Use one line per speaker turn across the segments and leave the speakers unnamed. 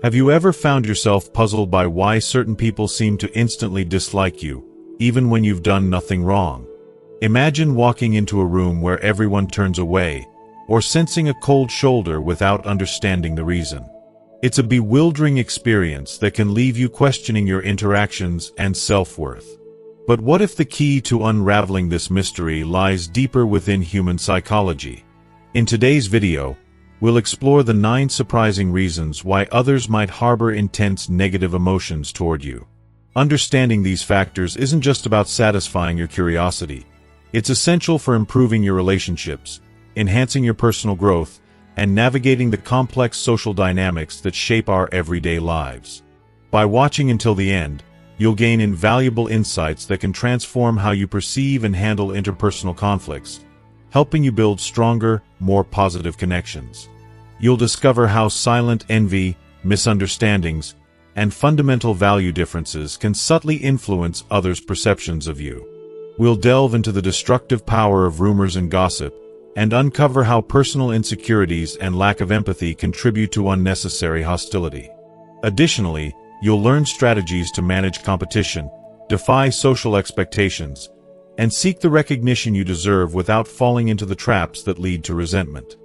Have you ever found yourself puzzled by why certain people seem to instantly dislike you, even when you've done nothing wrong? Imagine walking into a room where everyone turns away, or sensing a cold shoulder without understanding the reason. It's a bewildering experience that can leave you questioning your interactions and self-worth. But what if the key to unraveling this mystery lies deeper within human psychology? In today's video, we'll explore the 9 surprising reasons why others might harbor intense negative emotions toward you. Understanding these factors isn't just about satisfying your curiosity. It's essential for improving your relationships, enhancing your personal growth, and navigating the complex social dynamics that shape our everyday lives. By watching until the end, you'll gain invaluable insights that can transform how you perceive and handle interpersonal conflicts, helping you build stronger, more positive connections. You'll discover how silent envy, misunderstandings, and fundamental value differences can subtly influence others' perceptions of you. We'll delve into the destructive power of rumors and gossip, and uncover how personal insecurities and lack of empathy contribute to unnecessary hostility. Additionally, you'll learn strategies to manage competition, defy social expectations, and seek the recognition you deserve without falling into the traps that lead to resentment.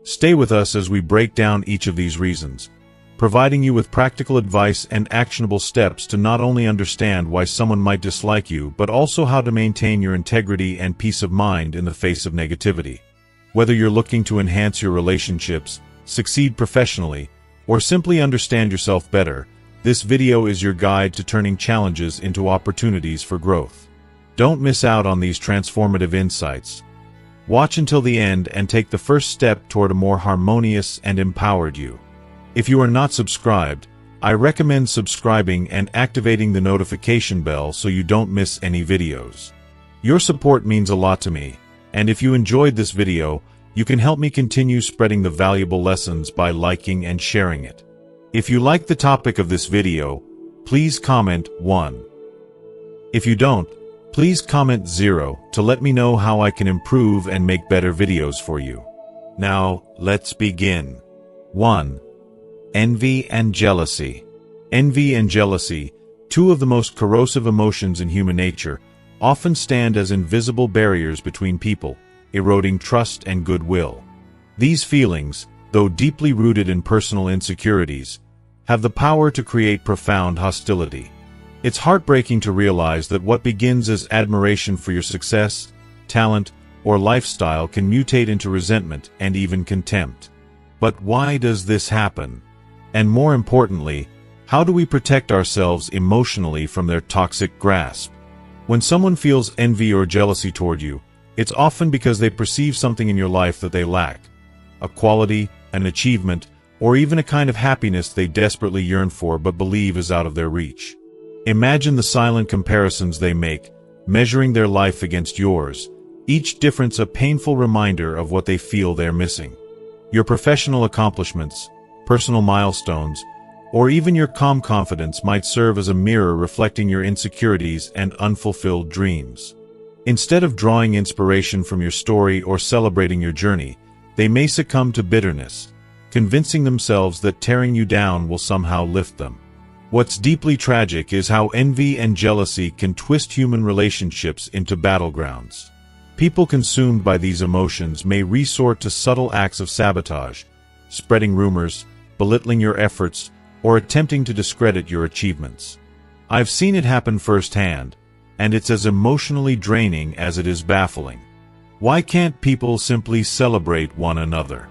Stay with us as we break down each of these reasons, providing you with practical advice and actionable steps to not only understand why someone might dislike you, but also how to maintain your integrity and peace of mind in the face of negativity. Whether you're looking to enhance your relationships, succeed professionally, or simply understand yourself better, this video is your guide to turning challenges into opportunities for growth. Don't miss out on these transformative insights. Watch until the end and take the first step toward a more harmonious and empowered you. If you are not subscribed, I recommend subscribing and activating the notification bell so you don't miss any videos. Your support means a lot to me, and if you enjoyed this video, you can help me continue spreading the valuable lessons by liking and sharing it. If you like the topic of this video, please comment 1. If you don't, please comment 0 to let me know how I can improve and make better videos for you. Now, let's begin. 1. Envy and jealousy. Envy and jealousy, 2 of the most corrosive emotions in human nature, often stand as invisible barriers between people, eroding trust and goodwill. These feelings, though deeply rooted in personal insecurities, have the power to create profound hostility. It's heartbreaking to realize that what begins as admiration for your success, talent, or lifestyle can mutate into resentment and even contempt. But why does this happen? And more importantly, how do we protect ourselves emotionally from their toxic grasp? When someone feels envy or jealousy toward you, it's often because they perceive something in your life that they lack. A quality, an achievement, or even a kind of happiness they desperately yearn for but believe is out of their reach. Imagine the silent comparisons they make, measuring their life against yours, each difference a painful reminder of what they feel they're missing. Your professional accomplishments, personal milestones, or even your calm confidence might serve as a mirror reflecting your insecurities and unfulfilled dreams. Instead of drawing inspiration from your story or celebrating your journey, they may succumb to bitterness, convincing themselves that tearing you down will somehow lift them. What's deeply tragic is how envy and jealousy can twist human relationships into battlegrounds. People consumed by these emotions may resort to subtle acts of sabotage, spreading rumors, belittling your efforts, or attempting to discredit your achievements. I've seen it happen firsthand, and it's as emotionally draining as it is baffling. Why can't people simply celebrate one another?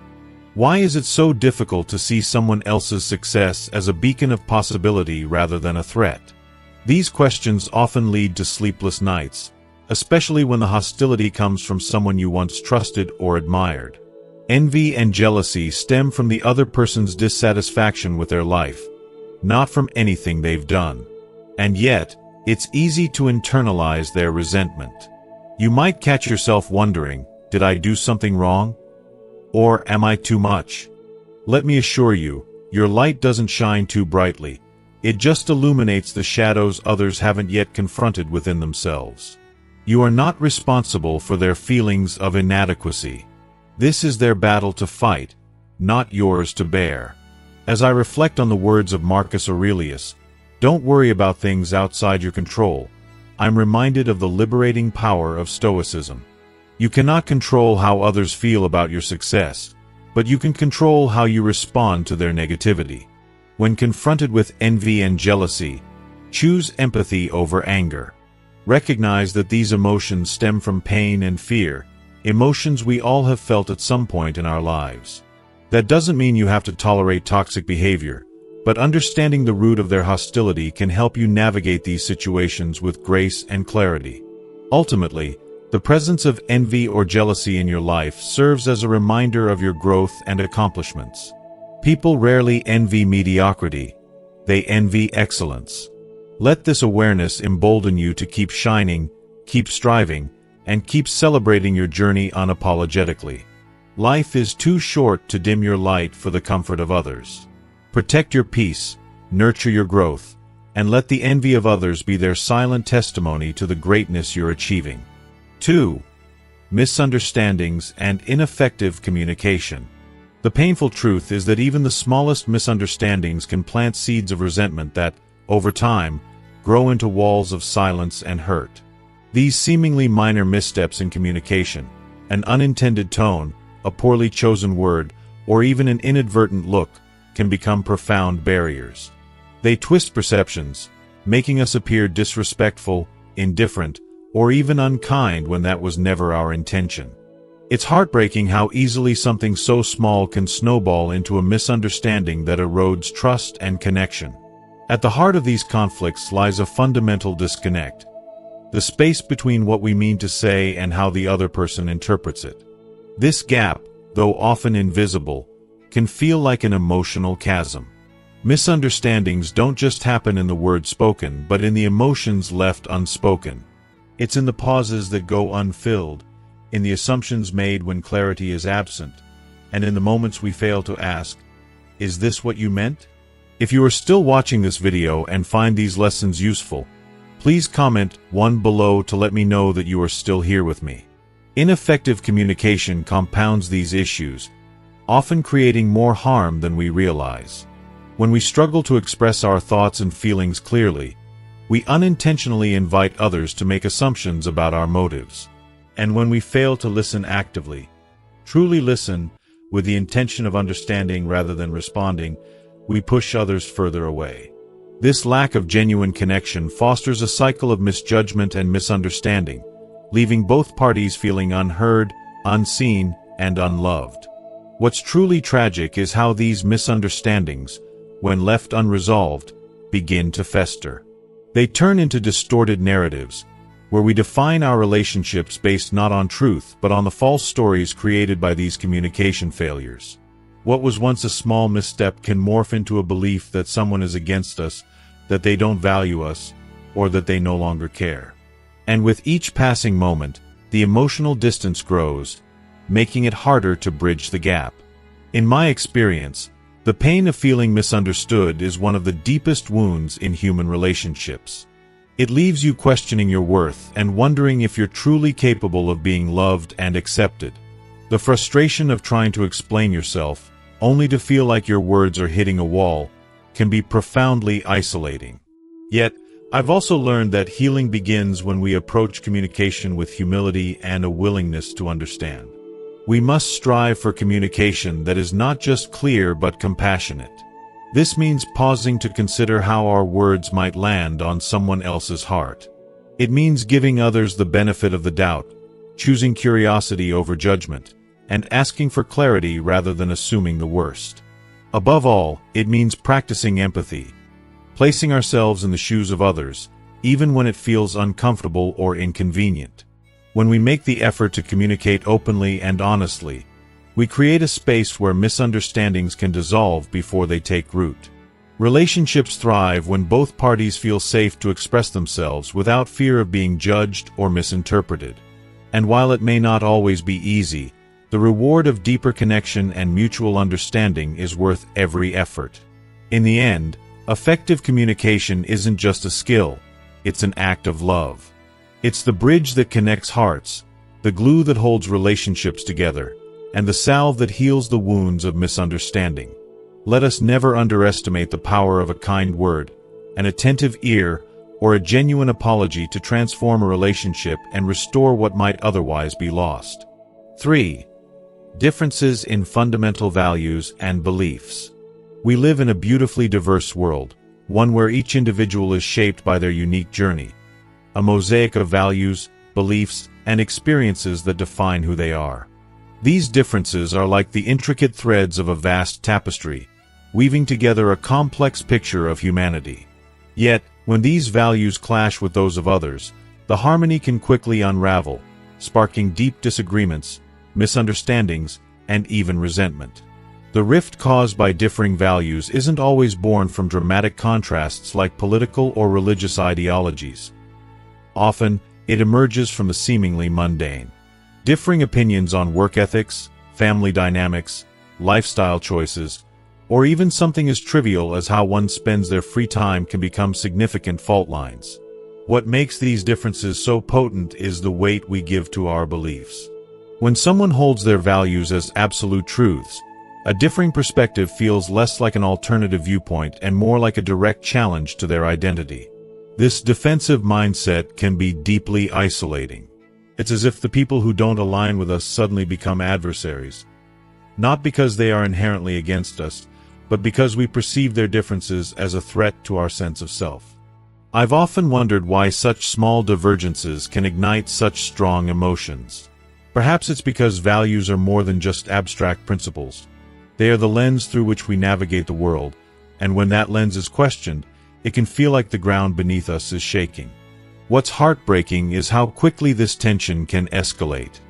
Why is it so difficult to see someone else's success as a beacon of possibility rather than a threat? These questions often lead to sleepless nights, especially when the hostility comes from someone you once trusted or admired. Envy and jealousy stem from the other person's dissatisfaction with their life, not from anything they've done. And yet, it's easy to internalize their resentment. You might catch yourself wondering, did I do something wrong? Or am I too much? Let me assure you, your light doesn't shine too brightly. It just illuminates the shadows others haven't yet confronted within themselves. You are not responsible for their feelings of inadequacy. This is their battle to fight, not yours to bear. As I reflect on the words of Marcus Aurelius, "Don't worry about things outside your control," I'm reminded of the liberating power of Stoicism. You cannot control how others feel about your success, but you can control how you respond to their negativity. When confronted with envy and jealousy, choose empathy over anger. Recognize that these emotions stem from pain and fear, emotions we all have felt at some point in our lives. That doesn't mean you have to tolerate toxic behavior, but understanding the root of their hostility can help you navigate these situations with grace and clarity. Ultimately, the presence of envy or jealousy in your life serves as a reminder of your growth and accomplishments. People rarely envy mediocrity, they envy excellence. Let this awareness embolden you to keep shining, keep striving, and keep celebrating your journey unapologetically. Life is too short to dim your light for the comfort of others. Protect your peace, nurture your growth, and let the envy of others be their silent testimony to the greatness you're achieving. 2. Misunderstandings and ineffective communication. The painful truth is that even the smallest misunderstandings can plant seeds of resentment that, over time, grow into walls of silence and hurt. These seemingly minor missteps in communication, an unintended tone, a poorly chosen word, or even an inadvertent look, can become profound barriers. They twist perceptions, making us appear disrespectful, indifferent, or even unkind when that was never our intention. It's heartbreaking how easily something so small can snowball into a misunderstanding that erodes trust and connection. At the heart of these conflicts lies a fundamental disconnect, the space between what we mean to say and how the other person interprets it. This gap, though often invisible, can feel like an emotional chasm. Misunderstandings don't just happen in the words spoken, but in the emotions left unspoken. It's in the pauses that go unfilled, in the assumptions made when clarity is absent, and in the moments we fail to ask, "Is this what you meant?" If you are still watching this video and find these lessons useful, please comment 1 below to let me know that you are still here with me. Ineffective communication compounds these issues, often creating more harm than we realize. When we struggle to express our thoughts and feelings clearly, we unintentionally invite others to make assumptions about our motives. And when we fail to listen actively, truly listen, with the intention of understanding rather than responding, we push others further away. This lack of genuine connection fosters a cycle of misjudgment and misunderstanding, leaving both parties feeling unheard, unseen, and unloved. What's truly tragic is how these misunderstandings, when left unresolved, begin to fester. They turn into distorted narratives, where we define our relationships based not on truth but on the false stories created by these communication failures. What was once a small misstep can morph into a belief that someone is against us, that they don't value us, or that they no longer care. And with each passing moment, the emotional distance grows, making it harder to bridge the gap. In my experience, the pain of feeling misunderstood is one of the deepest wounds in human relationships. It leaves you questioning your worth and wondering if you're truly capable of being loved and accepted. The frustration of trying to explain yourself, only to feel like your words are hitting a wall, can be profoundly isolating. Yet, I've also learned that healing begins when we approach communication with humility and a willingness to understand. We must strive for communication that is not just clear but compassionate. This means pausing to consider how our words might land on someone else's heart. It means giving others the benefit of the doubt, choosing curiosity over judgment, and asking for clarity rather than assuming the worst. Above all, it means practicing empathy, placing ourselves in the shoes of others, even when it feels uncomfortable or inconvenient. When we make the effort to communicate openly and honestly, we create a space where misunderstandings can dissolve before they take root. Relationships thrive when both parties feel safe to express themselves without fear of being judged or misinterpreted. And while it may not always be easy, the reward of deeper connection and mutual understanding is worth every effort. In the end, effective communication isn't just a skill, it's an act of love. It's the bridge that connects hearts, the glue that holds relationships together, and the salve that heals the wounds of misunderstanding. Let us never underestimate the power of a kind word, an attentive ear, or a genuine apology to transform a relationship and restore what might otherwise be lost. 3. Differences in fundamental values and beliefs. We live in a beautifully diverse world, one where each individual is shaped by their unique journey, a mosaic of values, beliefs, and experiences that define who they are. These differences are like the intricate threads of a vast tapestry, weaving together a complex picture of humanity. Yet, when these values clash with those of others, the harmony can quickly unravel, sparking deep disagreements, misunderstandings, and even resentment. The rift caused by differing values isn't always born from dramatic contrasts like political or religious ideologies. Often, it emerges from the seemingly mundane. Differing opinions on work ethics, family dynamics, lifestyle choices, or even something as trivial as how one spends their free time can become significant fault lines. What makes these differences so potent is the weight we give to our beliefs. When someone holds their values as absolute truths, a differing perspective feels less like an alternative viewpoint and more like a direct challenge to their identity. This defensive mindset can be deeply isolating. It's as if the people who don't align with us suddenly become adversaries. Not because they are inherently against us, but because we perceive their differences as a threat to our sense of self. I've often wondered why such small divergences can ignite such strong emotions. Perhaps it's because values are more than just abstract principles. They are the lens through which we navigate the world, and when that lens is questioned, it can feel like the ground beneath us is shaking. What's heartbreaking is how quickly this tension can escalate.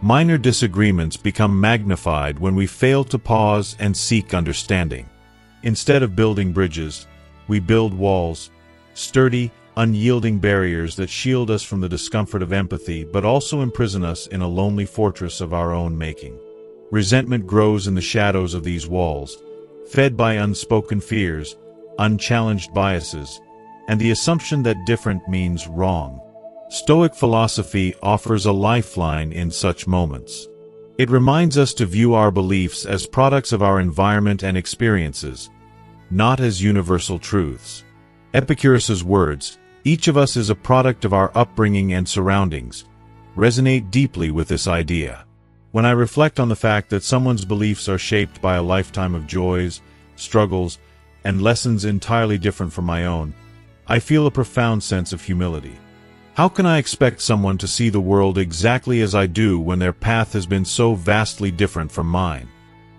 Minor disagreements become magnified when we fail to pause and seek understanding. Instead of building bridges, we build walls, sturdy, unyielding barriers that shield us from the discomfort of empathy but also imprison us in a lonely fortress of our own making. Resentment grows in the shadows of these walls, fed by unspoken fears, unchallenged biases, and the assumption that different means wrong. Stoic philosophy offers a lifeline in such moments. It reminds us to view our beliefs as products of our environment and experiences, not as universal truths. Epicurus's words, "Each of us is a product of our upbringing and surroundings," resonate deeply with this idea. When I reflect on the fact that someone's beliefs are shaped by a lifetime of joys, struggles, and lessons entirely different from my own, I feel a profound sense of humility. How can I expect someone to see the world exactly as I do when their path has been so vastly different from mine?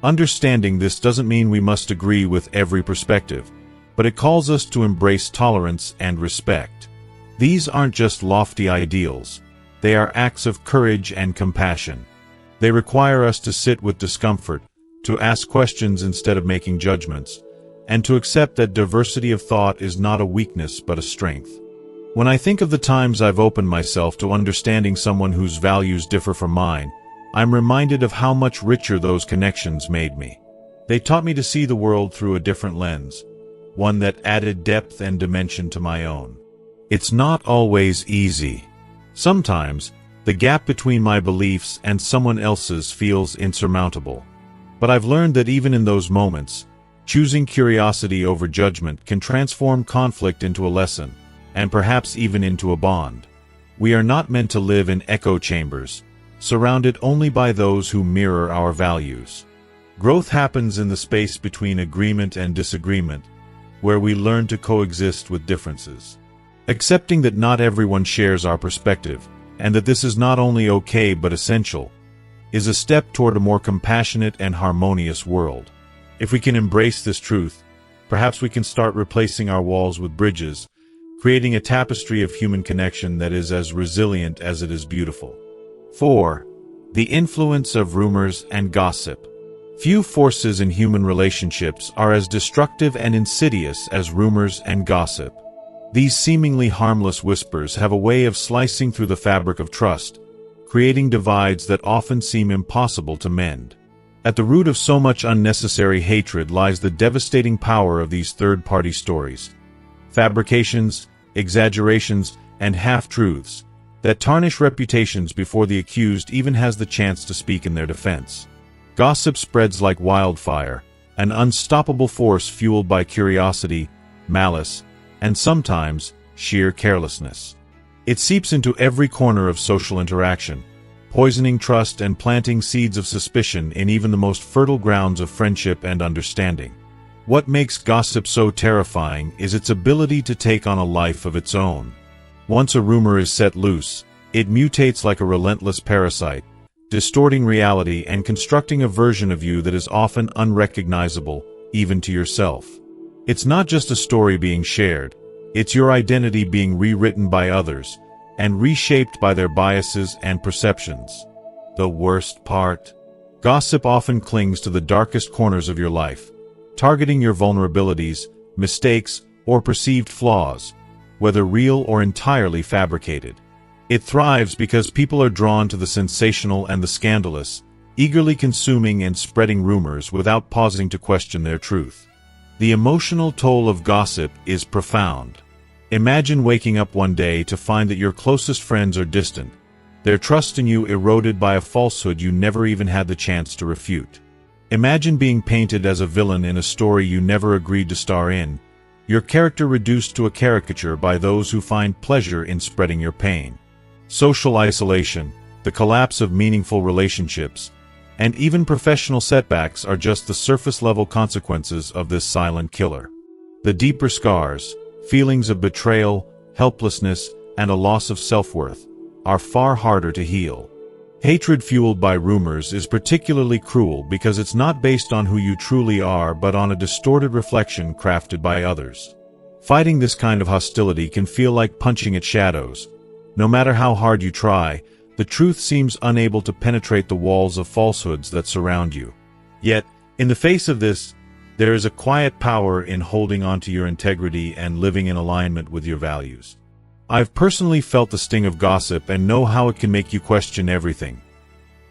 Understanding this doesn't mean we must agree with every perspective, but it calls us to embrace tolerance and respect. These aren't just lofty ideals, they are acts of courage and compassion. They require us to sit with discomfort, to ask questions instead of making judgments, and to accept that diversity of thought is not a weakness but a strength. When I think of the times I've opened myself to understanding someone whose values differ from mine, I'm reminded of how much richer those connections made me. They taught me to see the world through a different lens, one that added depth and dimension to my own. It's not always easy. Sometimes, the gap between my beliefs and someone else's feels insurmountable. But I've learned that even in those moments, choosing curiosity over judgment can transform conflict into a lesson, and perhaps even into a bond. We are not meant to live in echo chambers, surrounded only by those who mirror our values. Growth happens in the space between agreement and disagreement, where we learn to coexist with differences. Accepting that not everyone shares our perspective, and that this is not only okay but essential, is a step toward a more compassionate and harmonious world. If we can embrace this truth, perhaps we can start replacing our walls with bridges, creating a tapestry of human connection that is as resilient as it is beautiful. 4. The influence of rumors and gossip. Few forces in human relationships are as destructive and insidious as rumors and gossip. These seemingly harmless whispers have a way of slicing through the fabric of trust, creating divides that often seem impossible to mend. At the root of so much unnecessary hatred lies the devastating power of these third-party stories. Fabrications, exaggerations, and half-truths that tarnish reputations before the accused even has the chance to speak in their defense. Gossip spreads like wildfire, an unstoppable force fueled by curiosity, malice, and sometimes sheer carelessness. It seeps into every corner of social interaction, poisoning trust and planting seeds of suspicion in even the most fertile grounds of friendship and understanding. What makes gossip so terrifying is its ability to take on a life of its own. Once a rumor is set loose, it mutates like a relentless parasite, distorting reality and constructing a version of you that is often unrecognizable, even to yourself. It's not just a story being shared, it's your identity being rewritten by others, and reshaped by their biases and perceptions. The worst part? Gossip often clings to the darkest corners of your life, targeting your vulnerabilities, mistakes, or perceived flaws, whether real or entirely fabricated. It thrives because people are drawn to the sensational and the scandalous, eagerly consuming and spreading rumors without pausing to question their truth. The emotional toll of gossip is profound. Imagine waking up one day to find that your closest friends are distant, their trust in you eroded by a falsehood you never even had the chance to refute. Imagine being painted as a villain in a story you never agreed to star in, your character reduced to a caricature by those who find pleasure in spreading your pain. Social isolation, the collapse of meaningful relationships, and even professional setbacks are just the surface-level consequences of this silent killer. The deeper scars, feelings of betrayal, helplessness, and a loss of self-worth, are far harder to heal. Hatred fueled by rumors is particularly cruel because it's not based on who you truly are but on a distorted reflection crafted by others. Fighting this kind of hostility can feel like punching at shadows. No matter how hard you try, the truth seems unable to penetrate the walls of falsehoods that surround you. Yet, in the face of this, there is a quiet power in holding onto your integrity and living in alignment with your values. I've personally felt the sting of gossip and know how it can make you question everything.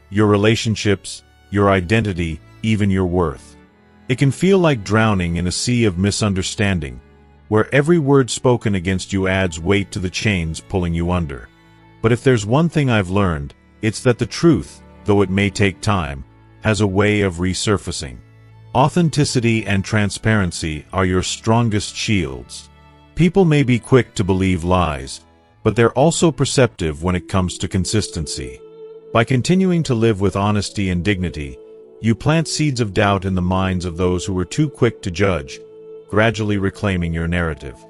Your relationships, your identity, even your worth. It can feel like drowning in a sea of misunderstanding, where every word spoken against you adds weight to the chains pulling you under. But if there's one thing I've learned, it's that the truth, though it may take time, has a way of resurfacing. Authenticity and transparency are your strongest shields. People may be quick to believe lies, but they're also perceptive when it comes to consistency. By continuing to live with honesty and dignity, you plant seeds of doubt in the minds of those who were too quick to judge, gradually reclaiming your narrative.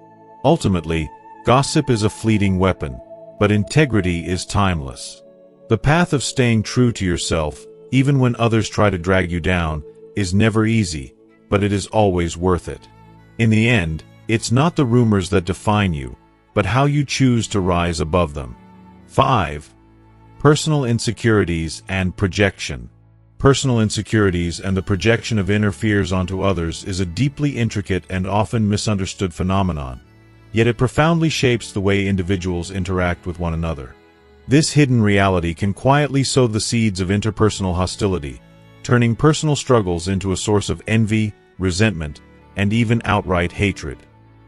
Ultimately, gossip is a fleeting weapon, but integrity is timeless. The path of staying true to yourself, even when others try to drag you down, is never easy, but it is always worth it. In the end, it's not the rumors that define you, but how you choose to rise above them. 5. Personal insecurities and projection. Personal insecurities and the projection of inner fears onto others is a deeply intricate and often misunderstood phenomenon, yet it profoundly shapes the way individuals interact with one another. This hidden reality can quietly sow the seeds of interpersonal hostility, turning personal struggles into a source of envy, resentment, and even outright hatred.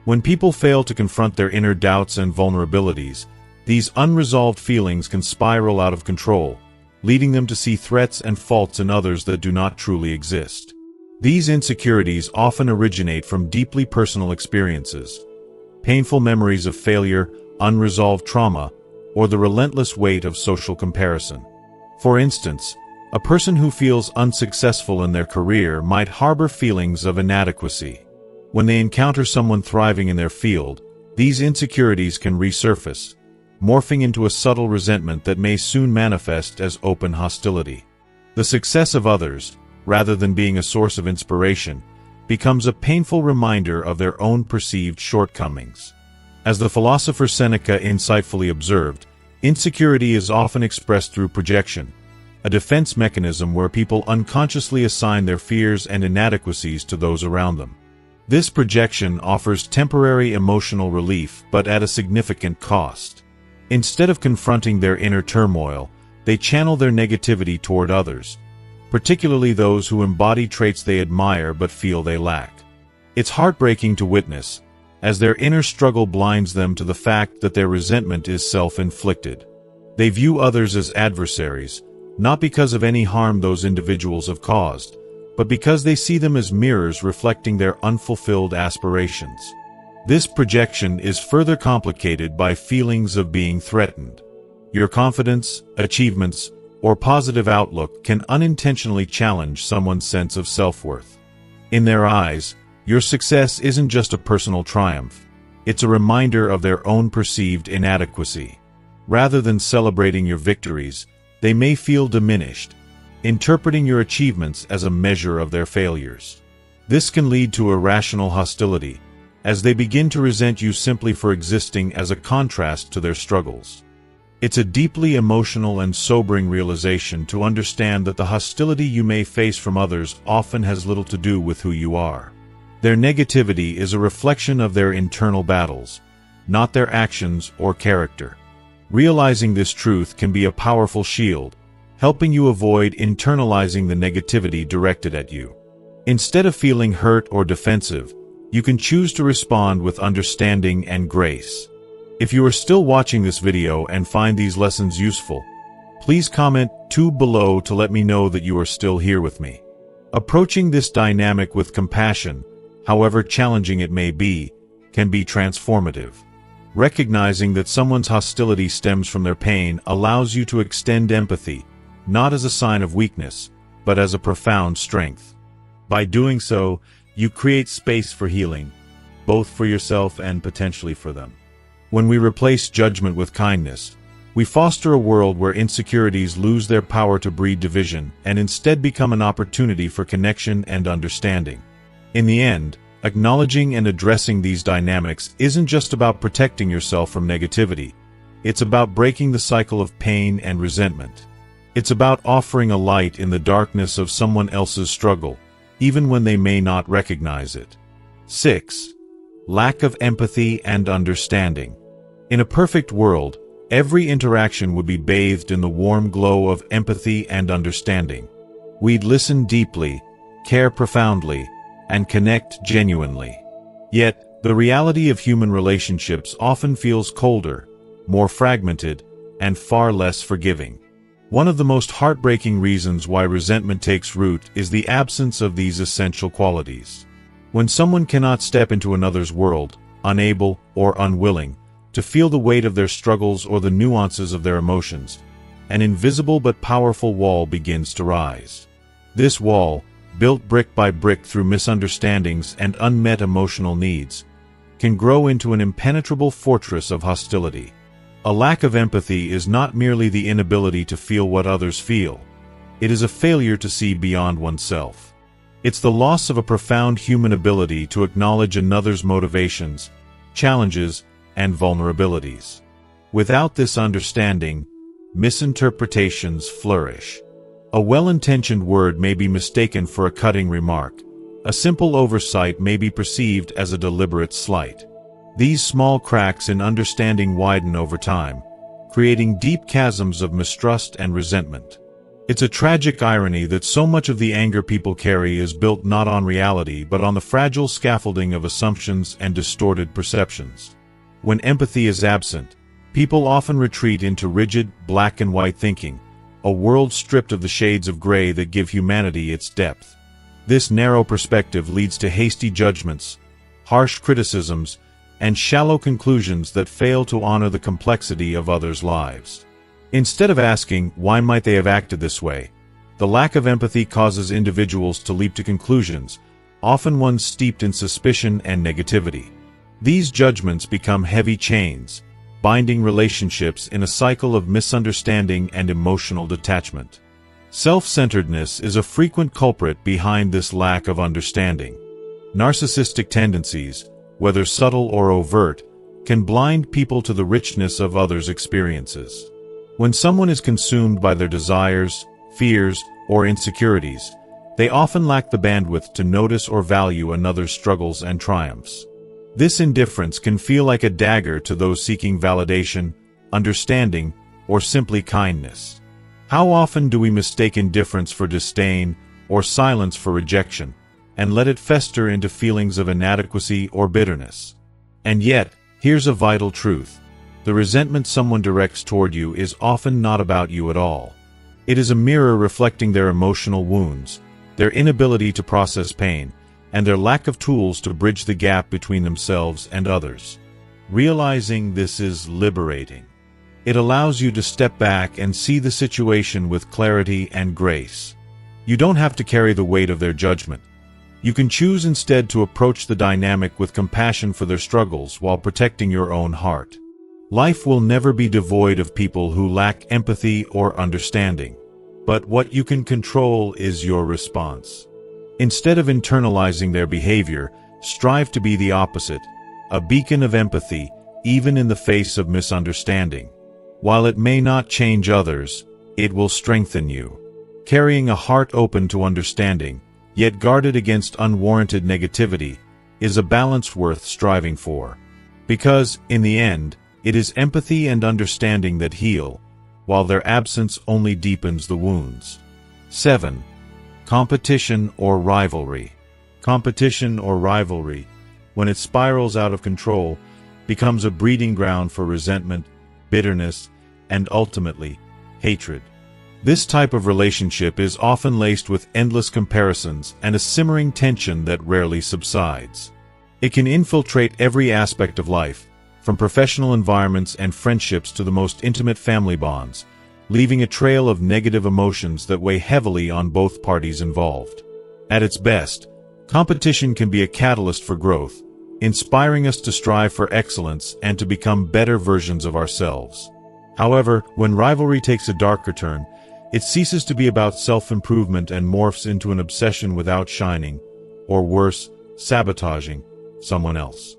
When people fail to confront their inner doubts and vulnerabilities, these unresolved feelings can spiral out of control, leading them to see threats and faults in others that do not truly exist. These insecurities often originate from deeply personal experiences, painful memories of failure, unresolved trauma, or the relentless weight of social comparison. For instance, a person who feels unsuccessful in their career might harbor feelings of inadequacy. When they encounter someone thriving in their field, these insecurities can resurface, morphing into a subtle resentment that may soon manifest as open hostility. The success of others, rather than being a source of inspiration, becomes a painful reminder of their own perceived shortcomings. As the philosopher Seneca insightfully observed, insecurity is often expressed through projection, a defense mechanism where people unconsciously assign their fears and inadequacies to those around them. This projection offers temporary emotional relief but at a significant cost. Instead of confronting their inner turmoil, they channel their negativity toward others, particularly those who embody traits they admire but feel they lack. It's heartbreaking to witness, as their inner struggle blinds them to the fact that their resentment is self-inflicted. They view others as adversaries, not because of any harm those individuals have caused, but because they see them as mirrors reflecting their unfulfilled aspirations. This projection is further complicated by feelings of being threatened. Your confidence, achievements, or positive outlook can unintentionally challenge someone's sense of self-worth. In their eyes, your success isn't just a personal triumph. It's a reminder of their own perceived inadequacy. Rather than celebrating your victories, they may feel diminished, interpreting your achievements as a measure of their failures. This can lead to irrational hostility, as they begin to resent you simply for existing as a contrast to their struggles. It's a deeply emotional and sobering realization to understand that the hostility you may face from others often has little to do with who you are. Their negativity is a reflection of their internal battles, not their actions or character. Realizing this truth can be a powerful shield, helping you avoid internalizing the negativity directed at you. Instead of feeling hurt or defensive, you can choose to respond with understanding and grace. If you are still watching this video and find these lessons useful, please comment below to let me know that you are still here with me. Approaching this dynamic with compassion, however challenging it may be, can be transformative. Recognizing that someone's hostility stems from their pain allows you to extend empathy, not as a sign of weakness, but as a profound strength. By doing so, you create space for healing, both for yourself and potentially for them. When we replace judgment with kindness, we foster a world where insecurities lose their power to breed division and instead become an opportunity for connection and understanding. In the end, acknowledging and addressing these dynamics isn't just about protecting yourself from negativity. It's about breaking the cycle of pain and resentment. It's about offering a light in the darkness of someone else's struggle, even when they may not recognize it. 6. Lack of empathy and understanding. In a perfect world, every interaction would be bathed in the warm glow of empathy and understanding. We'd listen deeply, care profoundly, and connect genuinely. Yet, the reality of human relationships often feels colder, more fragmented, and far less forgiving. One of the most heartbreaking reasons why resentment takes root is the absence of these essential qualities. When someone cannot step into another's world, unable or unwilling to feel the weight of their struggles or the nuances of their emotions, an invisible but powerful wall begins to rise. This wall, built brick by brick through misunderstandings and unmet emotional needs, can grow into an impenetrable fortress of hostility. A lack of empathy is not merely the inability to feel what others feel. It is a failure to see beyond oneself. It's the loss of a profound human ability to acknowledge another's motivations, challenges, and vulnerabilities. Without this understanding, misinterpretations flourish. A well-intentioned word may be mistaken for a cutting remark. A simple oversight may be perceived as a deliberate slight. These small cracks in understanding widen over time, creating deep chasms of mistrust and resentment. It's a tragic irony that so much of the anger people carry is built not on reality but on the fragile scaffolding of assumptions and distorted perceptions. When empathy is absent, people often retreat into rigid, black and white thinking, a world stripped of the shades of gray that give humanity its depth. This narrow perspective leads to hasty judgments, harsh criticisms, and shallow conclusions that fail to honor the complexity of others' lives. Instead of asking, why might they have acted this way, the lack of empathy causes individuals to leap to conclusions, often ones steeped in suspicion and negativity. These judgments become heavy chains, binding relationships in a cycle of misunderstanding and emotional detachment. Self-centeredness is a frequent culprit behind this lack of understanding. Narcissistic tendencies, whether subtle or overt, can blind people to the richness of others' experiences. When someone is consumed by their desires, fears, or insecurities, they often lack the bandwidth to notice or value another's struggles and triumphs. This indifference can feel like a dagger to those seeking validation, understanding, or simply kindness. How often do we mistake indifference for disdain or silence for rejection, and let it fester into feelings of inadequacy or bitterness? And yet, here's a vital truth. The resentment someone directs toward you is often not about you at all. It is a mirror reflecting their emotional wounds, their inability to process pain, and their lack of tools to bridge the gap between themselves and others. Realizing this is liberating. It allows you to step back and see the situation with clarity and grace. You don't have to carry the weight of their judgment. You can choose instead to approach the dynamic with compassion for their struggles while protecting your own heart. Life will never be devoid of people who lack empathy or understanding. But what you can control is your response. Instead of internalizing their behavior, strive to be the opposite, a beacon of empathy, even in the face of misunderstanding. While it may not change others, it will strengthen you. Carrying a heart open to understanding, yet guarded against unwarranted negativity, is a balance worth striving for. Because, in the end, it is empathy and understanding that heal, while their absence only deepens the wounds. 7. Competition or rivalry. Competition or rivalry, when it spirals out of control, becomes a breeding ground for resentment, bitterness, and ultimately, hatred. This type of relationship is often laced with endless comparisons and a simmering tension that rarely subsides. It can infiltrate every aspect of life, from professional environments and friendships to the most intimate family bonds, leaving a trail of negative emotions that weigh heavily on both parties involved. At its best, competition can be a catalyst for growth, inspiring us to strive for excellence and to become better versions of ourselves. However, when rivalry takes a darker turn, it ceases to be about self-improvement and morphs into an obsession with outshining, or worse, sabotaging, someone else.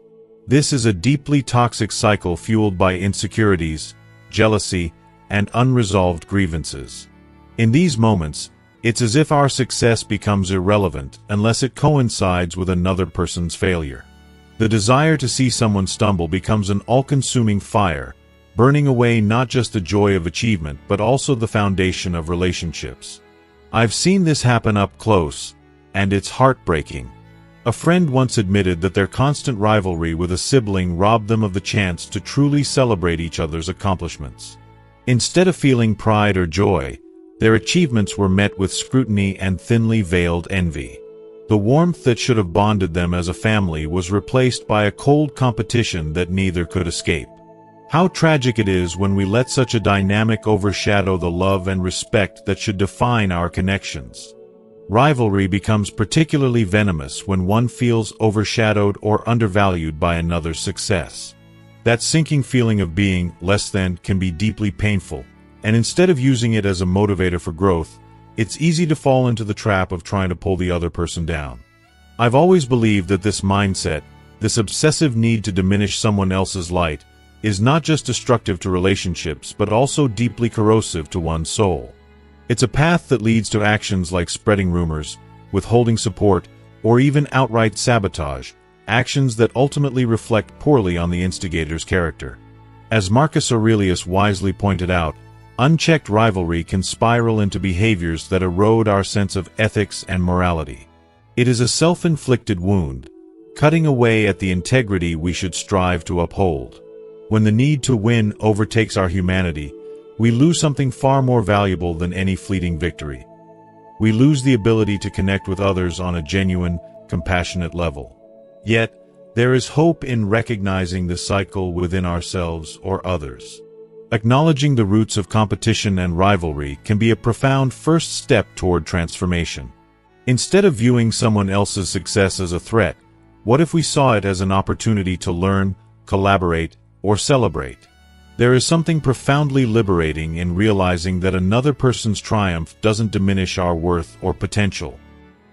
This is a deeply toxic cycle fueled by insecurities, jealousy, and unresolved grievances. In these moments, it's as if our success becomes irrelevant unless it coincides with another person's failure. The desire to see someone stumble becomes an all-consuming fire, burning away not just the joy of achievement but also the foundation of relationships. I've seen this happen up close, and it's heartbreaking. A friend once admitted that their constant rivalry with a sibling robbed them of the chance to truly celebrate each other's accomplishments. Instead of feeling pride or joy, their achievements were met with scrutiny and thinly veiled envy. The warmth that should have bonded them as a family was replaced by a cold competition that neither could escape. How tragic it is when we let such a dynamic overshadow the love and respect that should define our connections. Rivalry becomes particularly venomous when one feels overshadowed or undervalued by another's success. That sinking feeling of being less than can be deeply painful, and instead of using it as a motivator for growth, it's easy to fall into the trap of trying to pull the other person down. I've always believed that this mindset, this obsessive need to diminish someone else's light, is not just destructive to relationships but also deeply corrosive to one's soul. It's a path that leads to actions like spreading rumors, withholding support, or even outright sabotage, actions that ultimately reflect poorly on the instigator's character. As Marcus Aurelius wisely pointed out, unchecked rivalry can spiral into behaviors that erode our sense of ethics and morality. It is a self-inflicted wound, cutting away at the integrity we should strive to uphold. When the need to win overtakes our humanity, we lose something far more valuable than any fleeting victory. We lose the ability to connect with others on a genuine, compassionate level. Yet, there is hope in recognizing the cycle within ourselves or others. Acknowledging the roots of competition and rivalry can be a profound first step toward transformation. Instead of viewing someone else's success as a threat, what if we saw it as an opportunity to learn, collaborate, or celebrate? There is something profoundly liberating in realizing that another person's triumph doesn't diminish our worth or potential.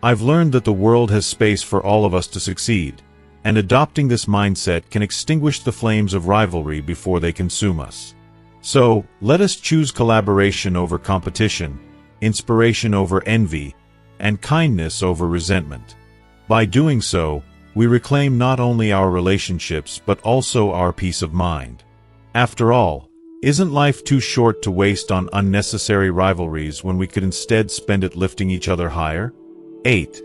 I've learned that the world has space for all of us to succeed, and adopting this mindset can extinguish the flames of rivalry before they consume us. So, let us choose collaboration over competition, inspiration over envy, and kindness over resentment. By doing so, we reclaim not only our relationships but also our peace of mind. After all, isn't life too short to waste on unnecessary rivalries when we could instead spend it lifting each other higher? 8.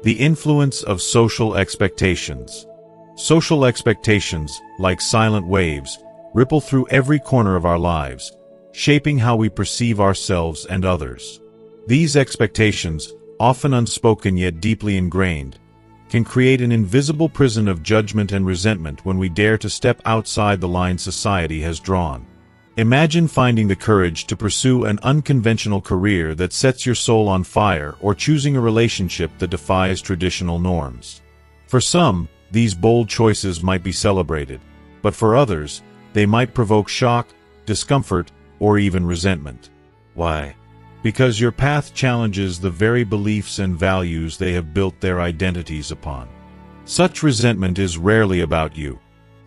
The influence of social expectations. Social expectations, like silent waves, ripple through every corner of our lives, shaping how we perceive ourselves and others. These expectations, often unspoken yet deeply ingrained, can create an invisible prison of judgment and resentment when we dare to step outside the line society has drawn. Imagine finding the courage to pursue an unconventional career that sets your soul on fire, or choosing a relationship that defies traditional norms. For some, these bold choices might be celebrated, but for others, they might provoke shock, discomfort, or even resentment. Why? Because your path challenges the very beliefs and values they have built their identities upon. Such resentment is rarely about you.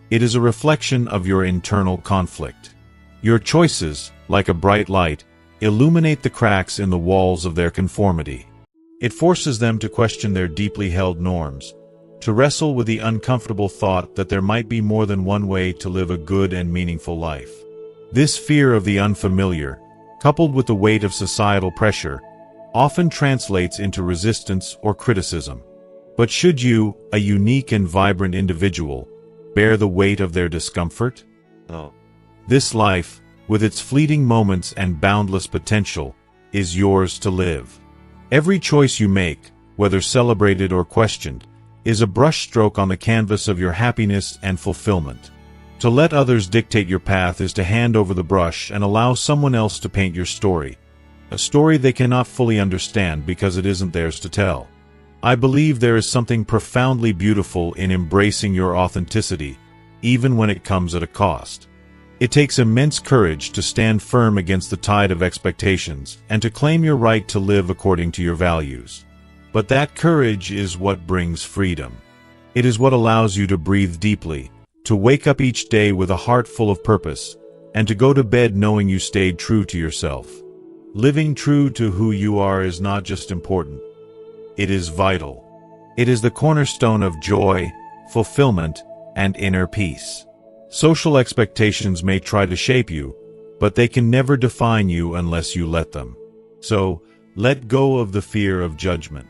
It is a reflection of your internal conflict. Your choices, like a bright light, illuminate the cracks in the walls of their conformity. It forces them to question their deeply held norms, to wrestle with the uncomfortable thought that there might be more than one way to live a good and meaningful life. This fear of the unfamiliar, coupled with the weight of societal pressure, often translates into resistance or criticism. But should you, a unique and vibrant individual, bear the weight of their discomfort? No. This life, with its fleeting moments and boundless potential, is yours to live. Every choice you make, whether celebrated or questioned, is a brushstroke on the canvas of your happiness and fulfillment. To let others dictate your path is to hand over the brush and allow someone else to paint your story, a story they cannot fully understand because it isn't theirs to tell. I believe there is something profoundly beautiful in embracing your authenticity, even when it comes at a cost. It takes immense courage to stand firm against the tide of expectations and to claim your right to live according to your values. But that courage is what brings freedom. It is what allows you to breathe deeply, to wake up each day with a heart full of purpose, and to go to bed knowing you stayed true to yourself. Living true to who you are is not just important. It is vital. It is the cornerstone of joy, fulfillment, and inner peace. Social expectations may try to shape you, but they can never define you unless you let them. So, let go of the fear of judgment.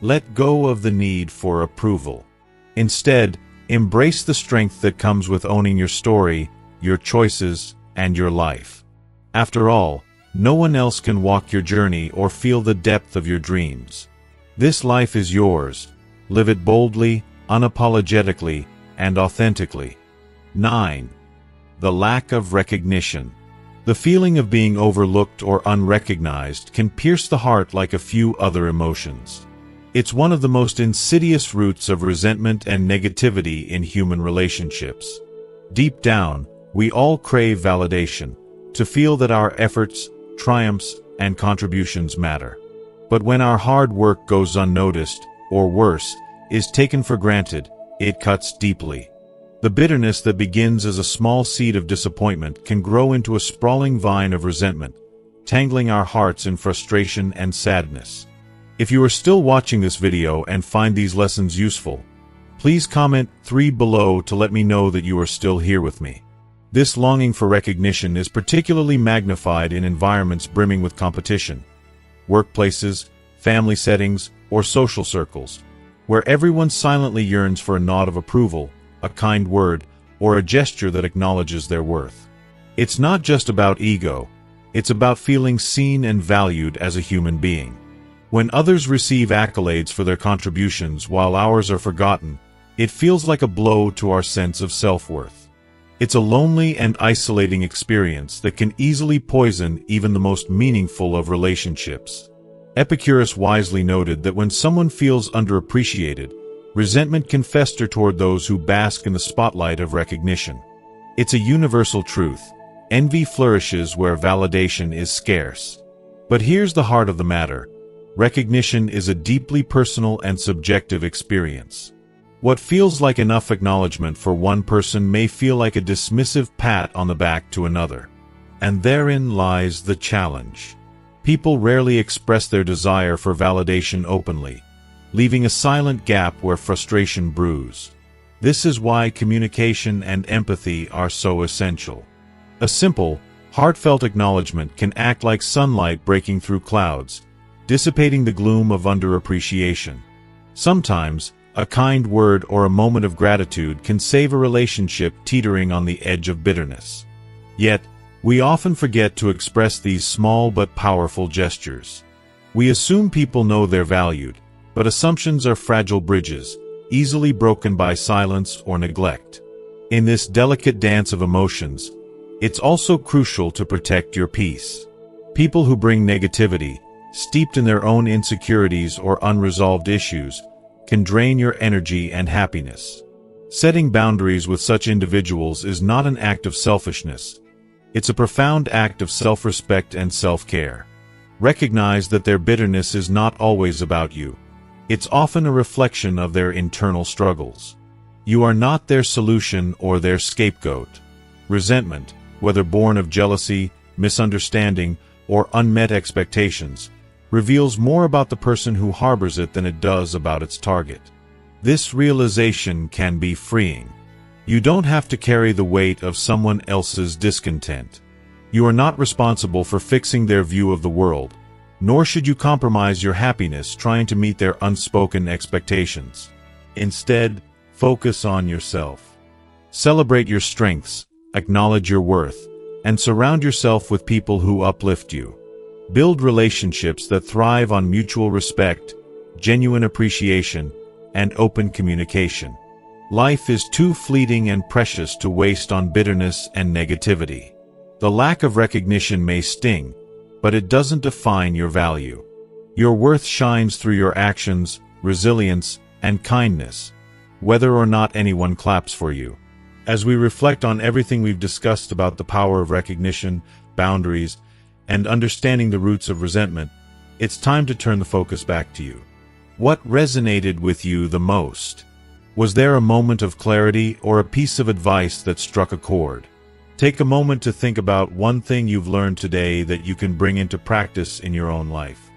Let go of the need for approval. Instead, embrace the strength that comes with owning your story, your choices, and your life. After all, no one else can walk your journey or feel the depth of your dreams. This life is yours. Live it boldly, unapologetically, and authentically. 9. The lack of recognition. The feeling of being overlooked or unrecognized can pierce the heart like a few other emotions. It's one of the most insidious roots of resentment and negativity in human relationships. Deep down, we all crave validation, to feel that our efforts, triumphs, and contributions matter. But when our hard work goes unnoticed, or worse, is taken for granted, it cuts deeply. The bitterness that begins as a small seed of disappointment can grow into a sprawling vine of resentment, tangling our hearts in frustration and sadness. If you are still watching this video and find these lessons useful, please comment 3 below to let me know that you are still here with me. This longing for recognition is particularly magnified in environments brimming with competition, workplaces, family settings, or social circles, where everyone silently yearns for a nod of approval, a kind word, or a gesture that acknowledges their worth. It's not just about ego, it's about feeling seen and valued as a human being. When others receive accolades for their contributions while ours are forgotten, it feels like a blow to our sense of self-worth. It's a lonely and isolating experience that can easily poison even the most meaningful of relationships. Epicurus wisely noted that when someone feels underappreciated, resentment can fester toward those who bask in the spotlight of recognition. It's a universal truth. Envy flourishes where validation is scarce. But here's the heart of the matter. Recognition is a deeply personal and subjective experience. What feels like enough acknowledgement for one person may feel like a dismissive pat on the back to another. And therein lies the challenge. People rarely express their desire for validation openly, leaving a silent gap where frustration brews. This is why communication and empathy are so essential. A simple, heartfelt acknowledgement can act like sunlight breaking through clouds, dissipating the gloom of underappreciation. Sometimes, a kind word or a moment of gratitude can save a relationship teetering on the edge of bitterness. Yet, we often forget to express these small but powerful gestures. We assume people know they're valued, but assumptions are fragile bridges, easily broken by silence or neglect. In this delicate dance of emotions, it's also crucial to protect your peace. People who bring negativity, steeped in their own insecurities or unresolved issues, can drain your energy and happiness. Setting boundaries with such individuals is not an act of selfishness. It's a profound act of self-respect and self-care. Recognize that their bitterness is not always about you. It's often a reflection of their internal struggles. You are not their solution or their scapegoat. Resentment, whether born of jealousy, misunderstanding, or unmet expectations, reveals more about the person who harbors it than it does about its target. This realization can be freeing. You don't have to carry the weight of someone else's discontent. You are not responsible for fixing their view of the world, nor should you compromise your happiness trying to meet their unspoken expectations. Instead, focus on yourself. Celebrate your strengths, acknowledge your worth, and surround yourself with people who uplift you. Build relationships that thrive on mutual respect, genuine appreciation, and open communication. Life is too fleeting and precious to waste on bitterness and negativity. The lack of recognition may sting, but it doesn't define your value. Your worth shines through your actions, resilience, and kindness, whether or not anyone claps for you. As we reflect on everything we've discussed about the power of recognition, boundaries, and understanding the roots of resentment, it's time to turn the focus back to you. What resonated with you the most? Was there a moment of clarity or a piece of advice that struck a chord? Take a moment to think about one thing you've learned today that you can bring into practice in your own life.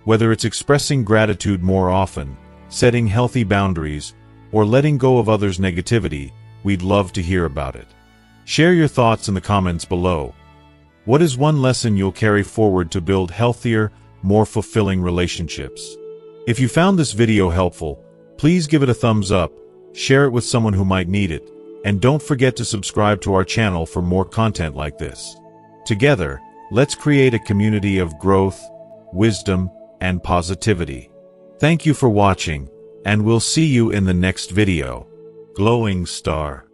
Whether it's expressing gratitude more often, setting healthy boundaries, or letting go of others' negativity, we'd love to hear about it. Share your thoughts in the comments below. What is one lesson you'll carry forward to build healthier, more fulfilling relationships? If you found this video helpful, please give it a thumbs up, share it with someone who might need it, and don't forget to subscribe to our channel for more content like this. Together, let's create a community of growth, wisdom, and positivity. Thank you for watching, and we'll see you in the next video. Glowing Star.